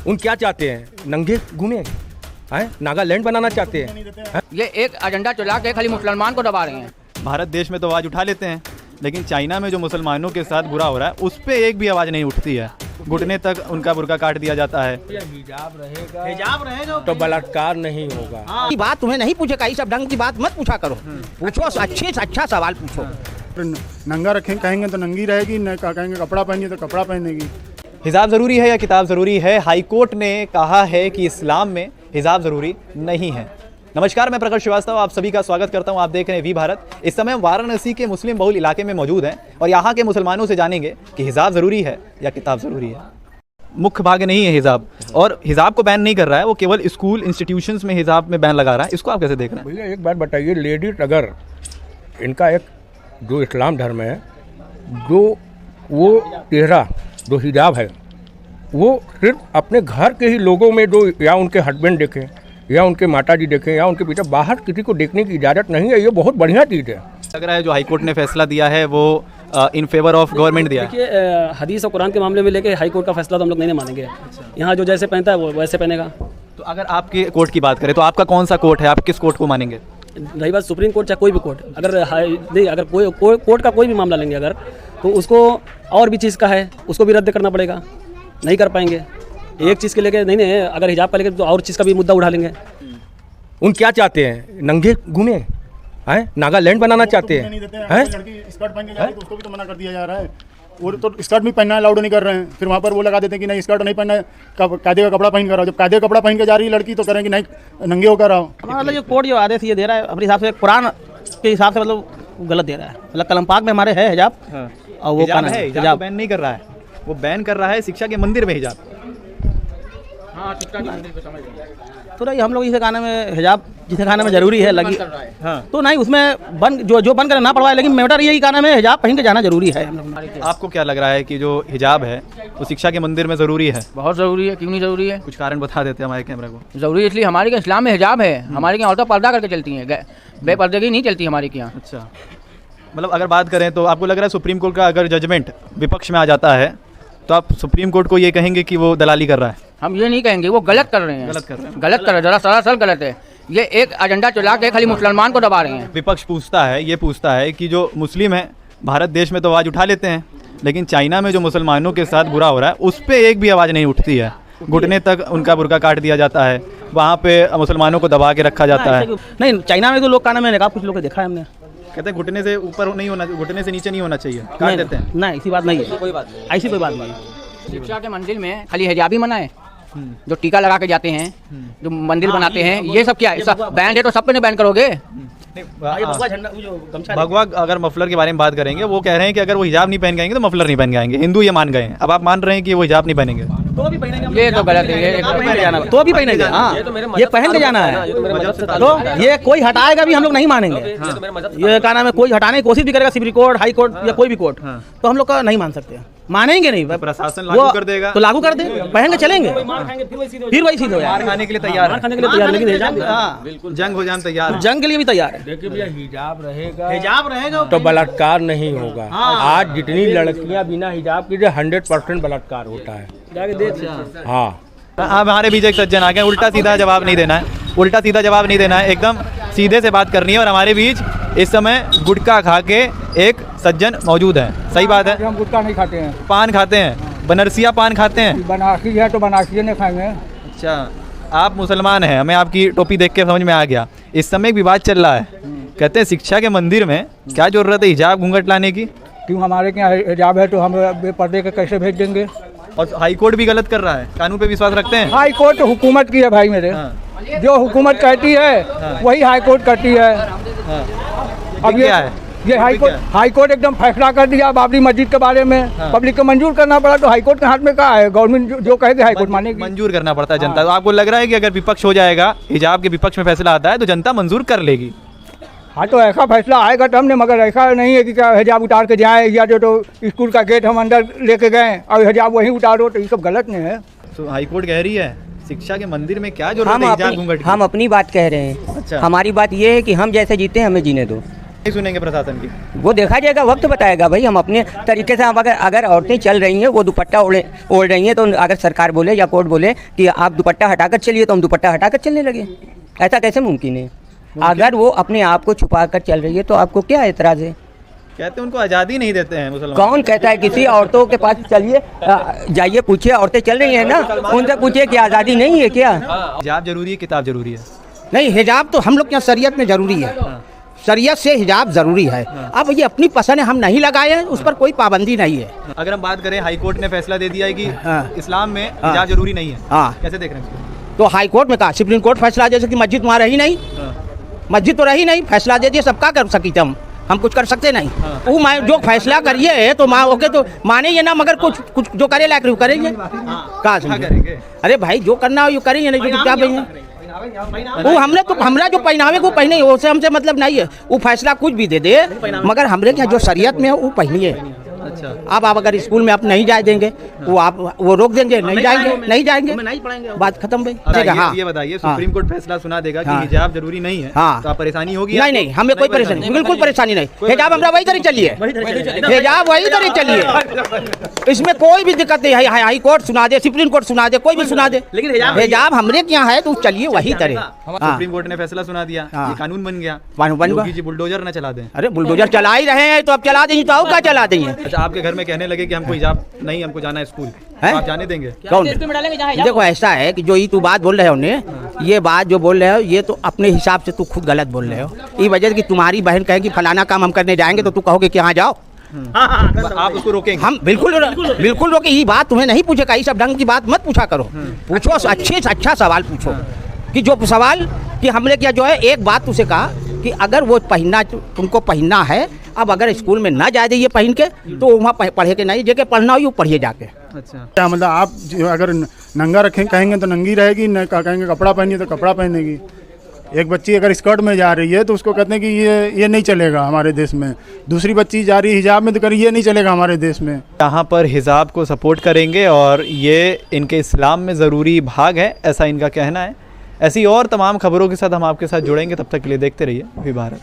उन क्या चाहते हैं, नंगे घूमे हैं, नागालैंड बनाना चाहते हैं। ये एक एजेंडा चला के खाली मुसलमान को दबा रहे हैं। भारत देश में तो आवाज़ उठा लेते हैं, लेकिन चाइना में जो मुसलमानों के साथ बुरा हो रहा है उस पर एक भी आवाज़ नहीं उठती है। घुटने तक उनका बुर्का काट दिया जाता है। हिजाब रहेगा तो बलात्कार नहीं होगा। की बात तुम्हें नहीं पूछेगा, ये सब ढंग की बात मत पूछा करो। पूछो अच्छे से अच्छा सवाल पूछो। नंगा रखें कहेंगे तो नंगी रहेगी, न कहेंगे कपड़ा पहनिए तो कपड़ा पहनेगी। हिजाब ज़रूरी है या किताब ज़रूरी है? हाईकोर्ट ने कहा है कि इस्लाम में हिजाब ज़रूरी नहीं है। नमस्कार, मैं प्रकाश श्रीवास्तव आप सभी का स्वागत करता हूं। आप देख रहे हैं वी भारत। इस समय हम वाराणसी के मुस्लिम बहुल इलाके में मौजूद हैं और यहाँ के मुसलमानों से जानेंगे कि हिजाब ज़रूरी है या किताब ज़रूरी है। मुख्य भाग नहीं है हिजाब, और हिजाब को बैन नहीं कर रहा है, वो केवल स्कूल इंस्टीट्यूशंस में हिजाब में बैन लगा रहा है। इसको आप कैसे देख रहे हैं? भैया एक बात बताइए, लेडीज अगर इनका एक जो इस्लाम धर्म है, जो वो चेहरा जो हिजाब है वो सिर्फ अपने घर के ही लोगों में, जो या उनके हस्बैंड देखें या उनके माता जी देखें या उनके पिता, बाहर किसी को देखने की इजाज़त नहीं है। ये बहुत बढ़िया चीज़ है। लग रहा है जो हाईकोर्ट ने फैसला दिया है वो इन फेवर ऑफ गवर्नमेंट दिया है। देखिए, हदीस और कुरान के मामले में लेके हाई कोर्ट का फैसला तो हम लोग नहीं मानेंगे। यहाँ जो जैसे पहनता है वो वैसे पहनेगा। तो अगर आपके कोर्ट की बात करें तो आपका कौन सा कोर्ट है? आप किस कोर्ट को मानेंगे? रही बात सुप्रीम कोर्ट चाहे कोई भी कोर्ट, अगर अगर कोई कोर्ट का कोई भी मामला लेंगे अगर, तो उसको और भी चीज़ का है, उसको भी रद्द करना पड़ेगा। नहीं कर पाएंगे एक चीज़ के लेके, नहीं अगर हिजाब का लेके तो और चीज़ का भी मुद्दा उठा लेंगे। उन क्या चाहते हैं, नंगे घूमे हैं, नागालैंड बनाना चाहते हैं। लड़की स्कर्ट पहन के जा रही है तो उसको भी तो मना कर दिया जा रहा है। वो तो स्कर्ट भी पहनना अलाउड नहीं कर रहे हैं, फिर वहाँ पर वो लगा देते हैं कि नहीं स्कर्ट नहीं पहनना है, कायदे का कपड़ा पहन कर आओ। जब कायदे का कपड़ा पहन के जा रही है लड़की तो करेंगे नहीं नंगे होकर आओ। मतलब जो कोर्ट जो आदेश ये दे रहा है अपने हिसाब से कुरान के हिसाब से मतलब गलत दे रहा है। मतलब कलम पाक में हमारे है हिजाब, और वो हिजाब है, हिजाब बैन नहीं कर रहा है, वो बैन कर रहा है शिक्षा के मंदिर में हिजाब। तो नहीं, हम लोग इसे गाने में हिजाब जिसे गाने में जरूरी है लगी, तो नहीं उसमें बन जो बन कर ना पड़वाए, लेकिन मैटर यही गाने में हिजाब पहन के जाना जरूरी है। हम लोग आपको क्या लग रहा है कि जो हिजाब है वो शिक्षा के मंदिर में ज़रूरी है? बहुत ज़रूरी है। क्यों नहीं ज़रूरी है? कुछ कारण बता देते हैं हमारे कैमरा को। ज़रूरी है इसलिए हमारे के इस्लाम में हिजाब है। हमारे यहाँ औरतें पर्दा करके चलती हैं, बेपर्दगी नहीं चलती हमारे के यहाँ। अच्छा, मतलब अगर बात करें तो आपको लग रहा है सुप्रीम कोर्ट का अगर जजमेंट विपक्ष में आ जाता है तो आप सुप्रीम कोर्ट को ये कहेंगे कि वो दलाली कर रहा है? हम ये नहीं कहेंगे, वो गलत कर रहे हैं। गलत कर रहे हैं, जरा सरासर गलत है। ये एक एजेंडा चला के खाली मुसलमान को दबा रहे हैं। विपक्ष पूछता है कि जो मुस्लिम है भारत देश में तो आवाज़ उठा लेते हैं, लेकिन चाइना में जो मुसलमानों के साथ बुरा हो रहा है उस पर एक भी आवाज़ नहीं उठती है। घुटने तक उनका बुर्का काट दिया जाता है, वहाँ पे मुसलमानों को दबा के रखा जाता है। नहीं, चाइना में तो लोग काना में नकाब कुछ लोग को देखा है हमने, कहते हैं घुटने से ऊपर नहीं होना, घुटने से नीचे नहीं होना चाहिए, काट देते हैं। नहीं, ऐसी बात नहीं है, कोई बात नहीं, ऐसी कोई बात नहीं। शिक्षा के मंदिर में खाली हिजाबी मना है। जो टीका लगा के जाते हैं, जो मंदिर बनाते हैं, ये सब क्या है? सब बैन है तो सब पे नहीं बैन करोगे? भगवा अगर मफलर के बारे में बात करेंगे, वो कह रहे हैं कि अगर वो हिजाब नहीं पहन के आएंगे तो मफलर नहीं पहन के आएंगे। हिंदू ये मान गए हैं, अब आप मान रहे हैं कि वो हिजाब नहीं पहनेंगे तो भी पहनेंगे। ये तो गलत है, ये तो भी पहनेंगे। हाँ, ये पहन के जाना है, तो ये कोई हटाएगा भी हम लोग नहीं मानेंगे। ये क्या नाम है, कोई हटाने की कोशिश भी करेगा सुप्रीम कोर्ट, हाई कोर्ट या कोई भी कोर्ट, तो हम लोग का नहीं मान सकते, मानेंगे नहीं। प्रशासन लागू कर देगा तो लागू कर दे, पहन के चलेंगे, फिर वही सीधे खाने के लिए तैयार है, खाने के लिए तैयार, लेकिन बिल्कुल जंग हो जाए तैयार, जंग के लिए भी तैयार है। देखिए भैया, हिजाब रहेगा तो बलात्कार नहीं होगा। आज जितनी लड़कियां बिना हिजाब की 100% बलात्कार होता है। हाँ, हमारे बीच एक सज्जन आ गए। उल्टा सीधा जवाब नहीं देना है, एकदम सीधे से बात करनी है। और हमारे बीच इस समय गुटखा खा के एक सज्जन मौजूद है। सही बात है, हम गुटखा नहीं खाते हैं, पान खाते हैं, बनारसिया पान खाते हैं। बनारसी है तो बनारसी नहीं खाएंगे। अच्छा, आप मुसलमान हैं, हमें आपकी टोपी देख के समझ में आ गया। इस समय एक विवाद चल रहा है, कहते हैं शिक्षा के मंदिर में क्या जरूरत है हिजाब घूंघट लाने की? क्यों, हमारे के यहाँ हिजाब है तो हम बेपर्दे के कैसे भेज देंगे? और हाई कोर्ट भी गलत कर रहा है। कानून पे विश्वास रखते हैं? हाई कोर्ट हुकूमत की है भाई मेरे। जो हुकूमत कहती है वही हाई कोर्ट करती है। अब क्या है ये हाई कोर्ट एकदम फैसला कर दिया बाबरी मस्जिद के बारे में। पब्लिक को मंजूर करना पड़ा, तो हाई कोर्ट के हाथ में क्या है? गवर्नमेंट जो कहेगी हाई कोर्ट मानेगी। मंजूर करना पड़ता है जनता। तो आपको लग रहा है कि अगर विपक्ष हो जाएगा, हिजाब के विपक्ष में फैसला आता है तो जनता मंजूर कर लेगी? हाँ, तो ऐसा फैसला आएगा तब ने, मगर ऐसा नहीं है कि क्या हिजाब उतार के जाए, या जो तो स्कूल का गेट हम अंदर लेके गए और हिजाब वहीं उतारो, तो ये सब गलत नहीं है। तो हाई कोर्ट कह रही है शिक्षा के मंदिर में क्या जरूरत है हिजाब घूंघट की? हम अपनी बात कह रहे हैं। अच्छा। हमारी बात ये है कि हम जैसे जीते हैं हमें जीने दो। नहीं सुनेंगे प्रशासन की? वो देखा जाएगा, वक्त बताएगा भाई। हम अपने तरीके से, हम अगर औरतें चल रही हैं, वो दुपट्टा ओढ़ रही हैं, तो अगर सरकार बोले या कोर्ट बोले कि आप दुपट्टा हटाकर चलिए, तो हम दुपट्टा हटाकर चलने लगे। ऐसा कैसे मुमकिन है? अगर वो अपने आप को छुपा कर चल रही है तो आपको क्या एतराज़ है? कहते हैं उनको आज़ादी नहीं देते हैं मुसलमान। कौन कहता है? किसी औरतों के पास चलिए, जाइए, पूछिए, औरतें चल रही हैं ना, उनसे पूछिए कि आज़ादी नहीं है क्या? हिजाब जरूरी है, किताब जरूरी है? नहीं, हिजाब तो हम लोग के यहाँ शरीयत में ज़रूरी है। शरीयत से हिजाब ज़रूरी है। अब ये अपनी पसंद है, हम नहीं लगाए हैं, उस पर कोई पाबंदी नहीं है। अगर हम बात करें, हाई कोर्ट ने फैसला दे दिया है कि इस्लाम में हिजाब जरूरी नहीं है, कैसे देख रहे हैं? तो हाई कोर्ट में कहा, सुप्रीम कोर्ट फैसला, जैसे कि मस्जिद वहाँ रही नहीं, मस्जिद तो रही नहीं, फैसला दे दिया, सबका कर सकी थे हम कुछ कर सकते नहीं। वो जो फैसला करिए तो ओके तो माने ये ना, मगर कुछ जो करे लायक वो करेंगे। कहाँ करेंगे? अरे भाई जो करना हो ये करेंगे, नहीं तो क्या करेंगे? वो हमने तो हमरा जो पहनावे को पहने, उससे हमसे मतलब नहीं है। वो फैसला कुछ भी दे दे, मगर हमरे क्या जो शरीयत में है वो पहनिए। अच्छा, अब आप अगर स्कूल में आप नहीं जाए देंगे, वो रोक देंगे, नहीं जाएंगे, नहीं पढ़ेंगे, बात खत्म भाई। हाँ, ये बताइए, सुप्रीम कोर्ट फैसला सुना देगा कि हिजाब जरूरी नहीं है, तो आप परेशानी होगी? नहीं, हमें कोई परेशानी, बिल्कुल परेशानी नहीं। हिजाब हमरा वही तरह चलिए, हिजाब वही तरह चलिए, इसमें कोई भी दिक्कत नहीं है। हाई कोर्ट सुना दे, सुप्रीम कोर्ट सुना दे, कोई भी सुना दे, लेकिन हिजाब हमरे यहाँ है तो चलिए वही तरह। सुप्रीम कोर्ट ने फैसला सुना दिया, कानून बन गया, बुलडोजर न चला दें। अरे बुलडोजर चला ही रहे हैं, तो अब चला देंगे, तो क्या चला देंगे? आपके घर में कहने लगे कि हमको हिजाब नहीं, हमको जाना है स्कूल, आप जाने देंगे? कौन? देखो ऐसा है कि जो ये तू बात बोल रहे हो ने, ये बात जो बोल रहे हो ये तो अपने हिसाब से तू खुद गलत बोल रहे हो। ये वजह कि तुम्हारी बहन कहे कि फलाना काम हम करने जाएंगे तो तू कहोगे कि हाँ जाओ, आप उसको रोकेंगे? हम बिल्कुल रोके। ये बात तुम्हें नहीं पूछेगा, ये सब ढंग की बात मत पूछा करो। पूछो अच्छे से अच्छा सवाल पूछो, कि जो सवाल कि हमने क्या जो है, एक बात तुझसे कहा कि अगर वो पहनना, तुमको पहनना है, अब अगर स्कूल में ना जाए ये पहन के, तो वहाँ पढ़े के नहीं, जगह पढ़ना हो पढ़िए जाके। अच्छा, क्या मतलब आप अगर नंगा रखें कहेंगे तो नंगी रहेगी, न कहेंगे कपड़ा पहनिए तो कपड़ा पहनेगी। एक बच्ची अगर स्कर्ट में जा रही है तो उसको कहते हैं कि ये नहीं चलेगा हमारे देश में। दूसरी बच्ची जा रही है हिजाब में तो कह रही ये नहीं चलेगा हमारे देश में। यहाँ पर हिजाब को सपोर्ट करेंगे और ये इनके इस्लाम में ज़रूरी भाग है, ऐसा इनका कहना है। ऐसी और तमाम खबरों के साथ हम आपके साथ जुड़ेंगे, तब तक के लिए देखते रहिए वी भारत।